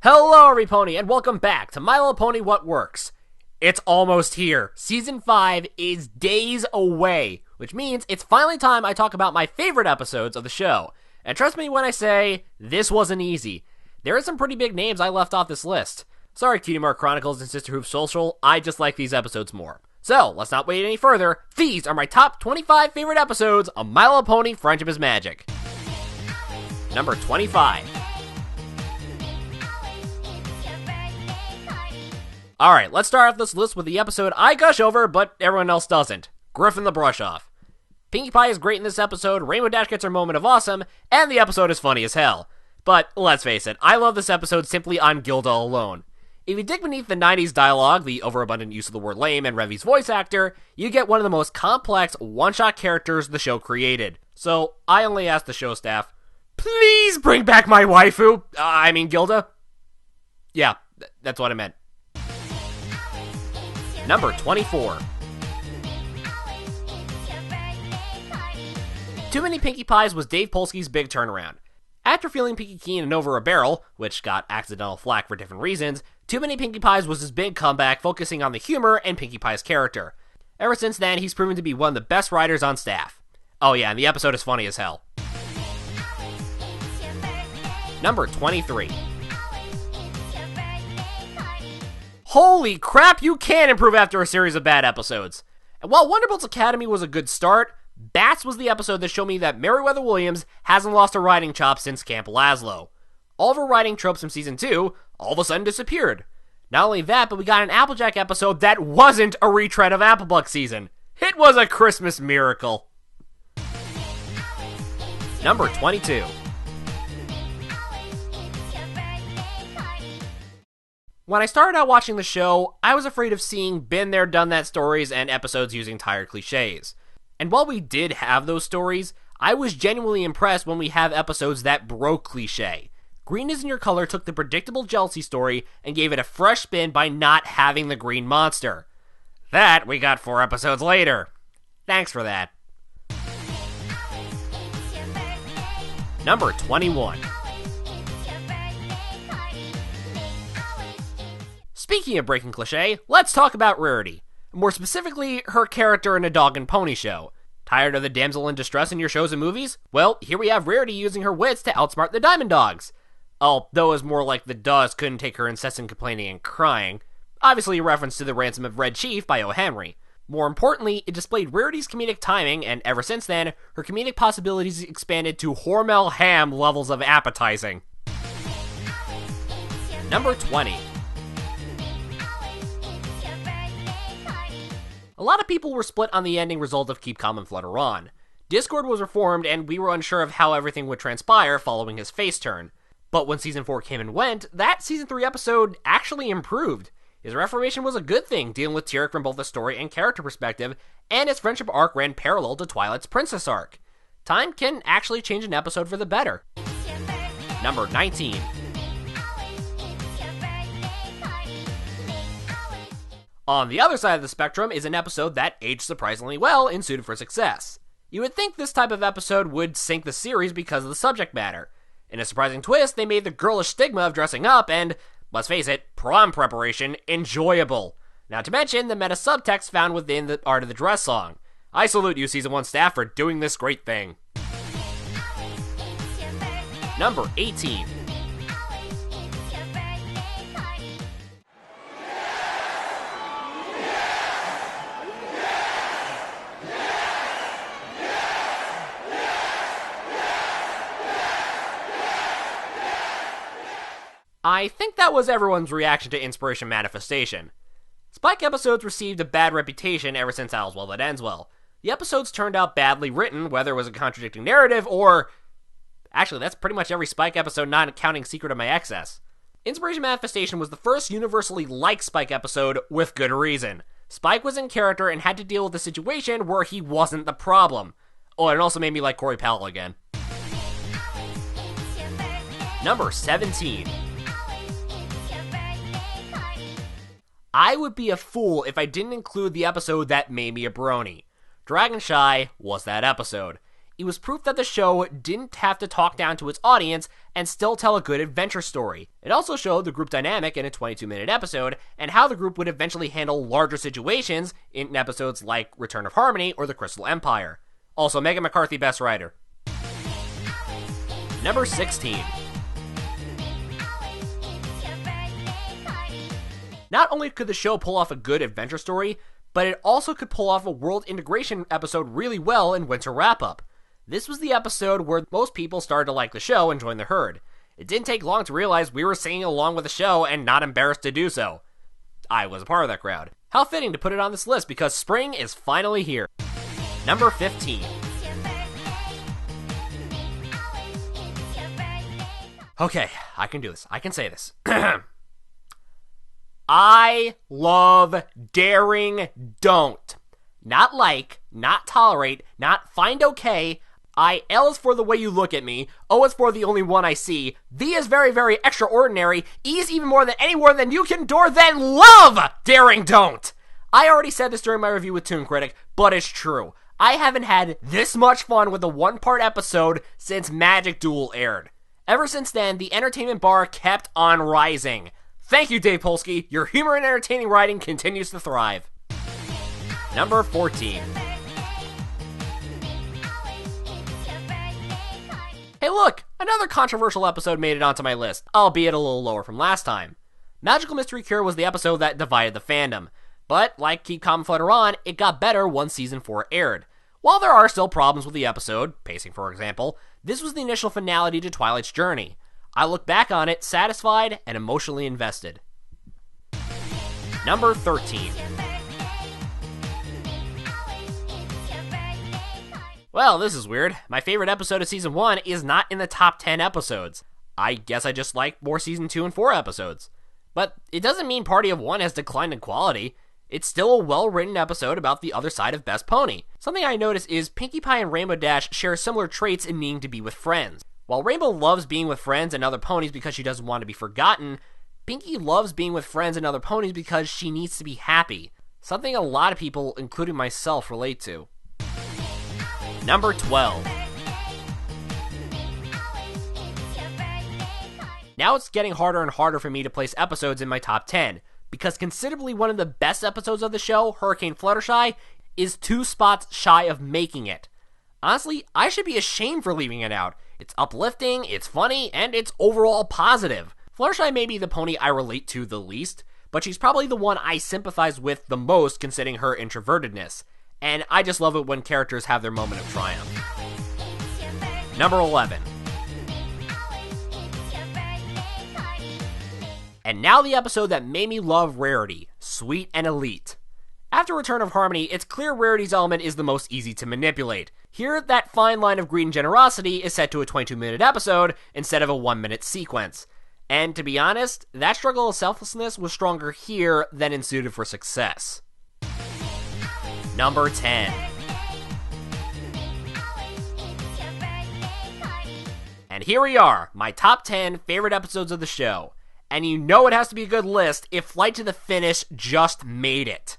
Hello, everypony, and welcome back to My Little Pony What Works. It's almost here. Season 5 is days away, which means it's finally time I talk about my favorite episodes of the show. And trust me when I say, this wasn't easy. There are some pretty big names I left off this list. Sorry, Cutie Mark Chronicles and Sisterhood Social, I just like these episodes more. So, let's not wait any further. These are my top 25 favorite episodes of My Little Pony Friendship is Magic. Number 25. Alright, let's start off this list with the episode I gush over, but everyone else doesn't. Griffin the Brush Off. Pinkie Pie is great in this episode, Rainbow Dash gets her moment of awesome, and the episode is funny as hell. But, let's face it, I love this episode simply on Gilda alone. If you dig beneath the 90s dialogue, the overabundant use of the word lame, and Revy's voice actor, you get one of the most complex, one-shot characters the show created. So, I only ask the show staff, please bring back my waifu! Gilda? Yeah, that's what I meant. Number 24. Too Many Pinkie Pies was Dave Polsky's big turnaround. After feeling Pinkie Keen and Over a Barrel, which got accidental flack for different reasons, Too Many Pinkie Pies was his big comeback focusing on the humor and Pinkie Pie's character. Ever since then, he's proven to be one of the best writers on staff. Oh yeah, and the episode is funny as hell. Number 23. Holy crap, you can improve after a series of bad episodes. And while Wonderbolt's Academy was a good start, Bats was the episode that showed me that Meriwether Williams hasn't lost a writing chop since Camp Lazlo. All of her writing tropes from Season 2 all of a sudden disappeared. Not only that, but we got an Applejack episode that wasn't a retread of Applebuck season. It was a Christmas miracle. Number 22. When I started out watching the show, I was afraid of seeing been there, done that stories and episodes using tired cliches. And while we did have those stories, I was genuinely impressed when we have episodes that broke cliche. Green Isn't Your Color took the predictable jealousy story and gave it a fresh spin by not having the green monster. That we got 4 episodes later. Thanks for that. Number 21. Speaking of breaking cliche, let's talk about Rarity. More specifically, her character in A Dog and Pony Show. Tired of the damsel in distress in your shows and movies? Well, here we have Rarity using her wits to outsmart the Diamond Dogs. Although it was more like the dogs couldn't take her incessant complaining and crying. Obviously a reference to The Ransom of Red Chief by O. Henry. More importantly, it displayed Rarity's comedic timing, and ever since then, her comedic possibilities expanded to Hormel Ham levels of appetizing. Number 20. A lot of people were split on the ending result of Keep Calm and Flutter On. Discord was reformed, and we were unsure of how everything would transpire following his face turn. But when Season 4 came and went, that Season 3 episode actually improved. His reformation was a good thing, dealing with Tyrek from both a story and character perspective, and his friendship arc ran parallel to Twilight's princess arc. Time can actually change an episode for the better. Number 19. On the other side of the spectrum is an episode that aged surprisingly well in Suited for Success. You would think this type of episode would sink the series because of the subject matter. In a surprising twist, they made the girlish stigma of dressing up and, let's face it, prom preparation enjoyable. Not to mention the meta subtext found within the Art of the Dress song. I salute you, Season 1 staff, for doing this great thing. Number 18. I think that was everyone's reaction to Inspiration Manifestation. Spike episodes received a bad reputation ever since All's Well That Ends Well. The episodes turned out badly written, whether it was a contradicting narrative or... Actually, that's pretty much every Spike episode not counting Secret of My Excess. Inspiration Manifestation was the first universally liked Spike episode with good reason. Spike was in character and had to deal with a situation where he wasn't the problem. Oh, and it also made me like Corey Powell again. Number 17. I would be a fool if I didn't include the episode that made me a brony. Dragon Shy was that episode. It was proof that the show didn't have to talk down to its audience and still tell a good adventure story. It also showed the group dynamic in a 22-minute episode and how the group would eventually handle larger situations in episodes like Return of Harmony or The Crystal Empire. Also, Megan McCarthy, Best Writer. Number 16. Not only could the show pull off a good adventure story, but it also could pull off a world integration episode really well in Winter Wrap-Up. This was the episode where most people started to like the show and join the herd. It didn't take long to realize we were singing along with the show and not embarrassed to do so. I was a part of that crowd. How fitting to put it on this list because spring is finally here. Number 15. Okay, I can do this. I can say this. I love daring don't. Not like, not tolerate, not find okay. L is for the way you look at me. O is for the only one I see. V is very, very extraordinary. E is even more than any word than you can door than love daring don't. I already said this during my review with Toon Critic, but it's true. I haven't had this much fun with a one-part episode since Magic Duel aired. Ever since then, the entertainment bar kept on rising. Thank you, Dave Polsky. Your humor and entertaining writing continues to thrive. Number 14. Hey look, another controversial episode made it onto my list, albeit a little lower from last time. Magical Mystery Cure was the episode that divided the fandom, but like Keep Calm and Flutter On, it got better once Season 4 aired. While there are still problems with the episode, pacing for example, this was the initial finality to Twilight's journey. I look back on it satisfied and emotionally invested. Number 13. Well, this is weird. My favorite episode of Season 1 is not in the top 10 episodes. I guess I just like more Season 2 and 4 episodes. But it doesn't mean Party of One has declined in quality. It's still a well-written episode about the other side of Best Pony. Something I notice is Pinkie Pie and Rainbow Dash share similar traits in needing to be with friends. While Rainbow loves being with friends and other ponies because she doesn't want to be forgotten, Pinkie loves being with friends and other ponies because she needs to be happy. Something a lot of people, including myself, relate to. Number 12. Now it's getting harder and harder for me to place episodes in my top 10, because considerably one of the best episodes of the show, Hurricane Fluttershy, is 2 spots shy of making it. Honestly, I should be ashamed for leaving it out. It's uplifting, it's funny, and it's overall positive. Fluttershy may be the pony I relate to the least, but she's probably the one I sympathize with the most considering her introvertedness. And I just love it when characters have their moment of triumph. Number 11. And now the episode that made me love Rarity, Sweet and Elite. After Return of Harmony, it's clear Rarity's element is the most easy to manipulate. Here, that fine line of greed and generosity is set to a 22-minute episode instead of a 1-minute sequence. And to be honest, that struggle of selflessness was stronger here than in Suited for Success. Number 10. And here we are, my top 10 favorite episodes of the show. And you know it has to be a good list if Flight to the Finish just made it.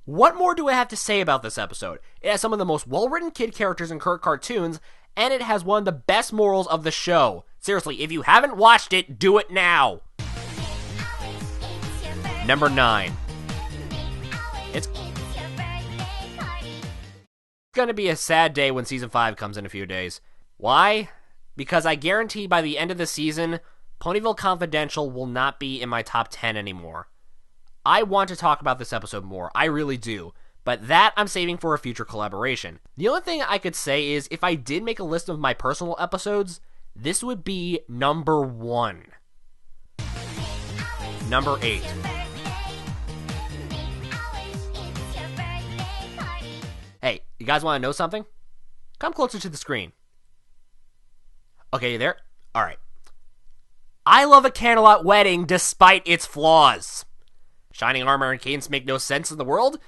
What more do I have to say about this episode? It has some of the most well-written kid characters in current cartoons, and it has one of the best morals of the show. Seriously, if you haven't watched it, do it now. Number 9. It's gonna be a sad day when Season 5 comes in a few days. Why? Because I guarantee by the end of the season, Ponyville Confidential will not be in my top 10 anymore. I want to talk about this episode more, I really do, but that I'm saving for a future collaboration. The only thing I could say is, if I did make a list of my personal episodes, this would be number 1. Number 8. Hey, you guys want to know something? Come closer to the screen. Okay, you there? Alright. I love a Canterlot wedding despite its flaws. Shining Armor and Cadence make no sense in the world.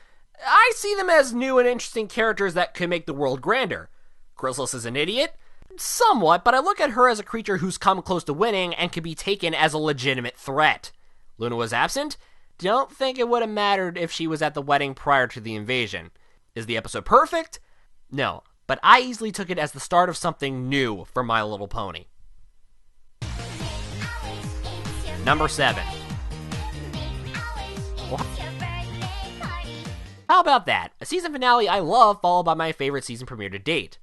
I see them as new and interesting characters that could make the world grander. Chrysalis is an idiot? Somewhat, but I look at her as a creature who's come close to winning and can be taken as a legitimate threat. Luna was absent? Don't think it would have mattered if she was at the wedding prior to the invasion. Is the episode perfect? No. but I easily took it as the start of something new for My Little Pony. Number 7. What? How about that? A season finale I love, followed by my favorite season premiere to date.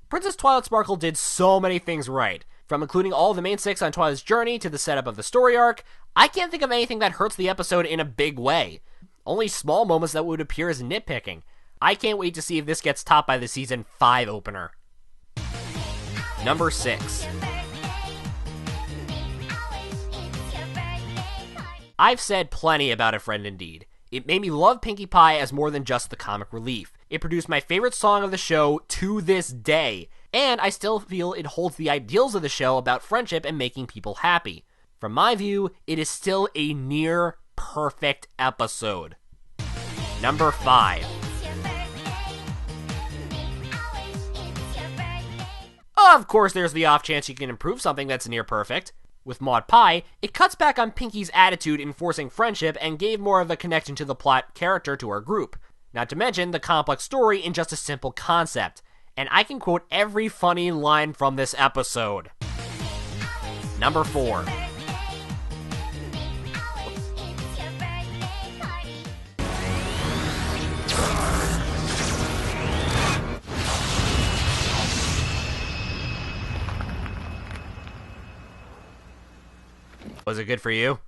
Princess Twilight Sparkle did so many things right, from including all of the main 6 on Twilight's journey to the setup of the story arc. I can't think of anything that hurts the episode in a big way. Only small moments that would appear as nitpicking. I can't wait to see if this gets topped by the season 5 opener. Number 6. I've said plenty about A Friend Indeed. It made me love Pinkie Pie as more than just the comic relief. It produced my favorite song of the show to this day, and I still feel it holds the ideals of the show about friendship and making people happy. From my view, it is still a near perfect episode. Number 5. Of course, there's the off chance you can improve something that's near perfect. With Maud Pie, it cuts back on Pinkie's attitude in forcing friendship and gave more of a connection to the plot character to our group. Not to mention the complex story in just a simple concept. And I can quote every funny line from this episode. Number 4. Was it good for you?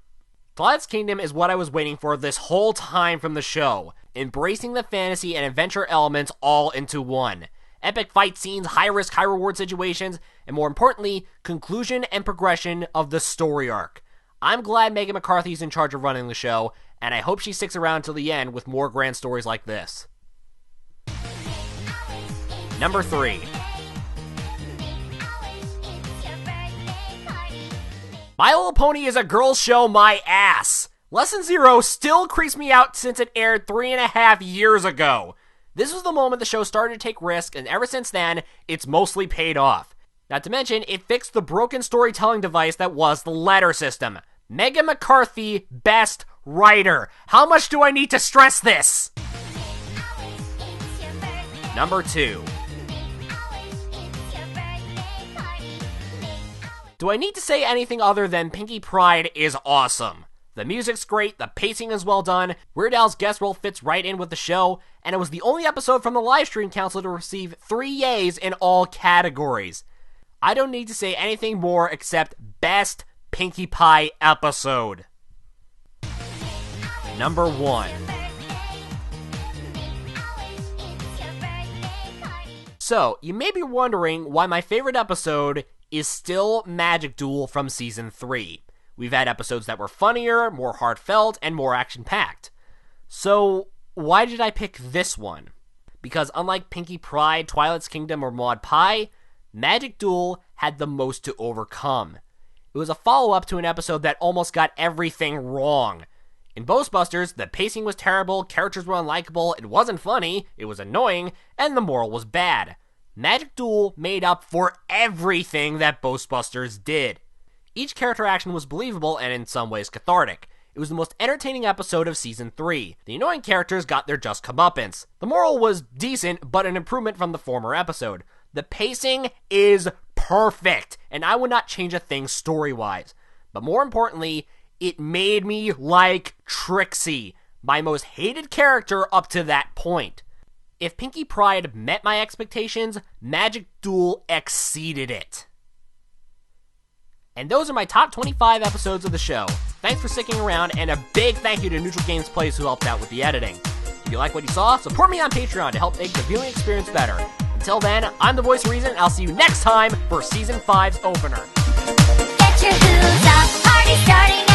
Twilight's Kingdom is what I was waiting for this whole time from the show, embracing the fantasy and adventure elements all into one. Epic fight scenes, high-risk, high-reward situations, and more importantly, conclusion and progression of the story arc. I'm glad Megan McCarthy's in charge of running the show, and I hope she sticks around till the end with more grand stories like this. Number 3. My Little Pony is a girl's show, my ass. Lesson 0 still creeps me out since it aired 3.5 years ago. This was the moment the show started to take risks, and ever since then, it's mostly paid off. Not to mention, it fixed the broken storytelling device that was the letter system. Megan McCarthy, best writer. How much do I need to stress this? Number 2. Do I need to say anything other than Pinkie Pride is awesome? The music's great, the pacing is well done, Weird Al's guest role fits right in with the show, and it was the only episode from the Livestream Council to receive 3 yays in all categories. I don't need to say anything more except best Pinkie Pie episode. Number 1. So, you may be wondering why my favorite episode is still Magic Duel from Season 3. We've had episodes that were funnier, more heartfelt, and more action-packed. So, why did I pick this one? Because unlike Pinkie Pride, Twilight's Kingdom, or Maud Pie, Magic Duel had the most to overcome. It was a follow-up to an episode that almost got everything wrong. In Ghostbusters, the pacing was terrible, characters were unlikable, it wasn't funny, it was annoying, and the moral was bad. Magic Duel made up for everything that Ghostbusters did. Each character action was believable and in some ways cathartic. It was the most entertaining episode of Season 3. The annoying characters got their just comeuppance. The moral was decent, but an improvement from the former episode. The pacing is perfect, and I would not change a thing story-wise. But more importantly, it made me like Trixie, my most hated character up to that point. If Pinkie Pride met my expectations, Magic Duel exceeded it. And those are my top 25 episodes of the show. Thanks for sticking around, and a big thank you to NeutralGamesPlays who helped out with the editing. If you like what you saw, support me on Patreon to help make the viewing experience better. Until then, I'm the voice of reason, and I'll see you next time for Season 5's opener. Get your hooves up, party starting.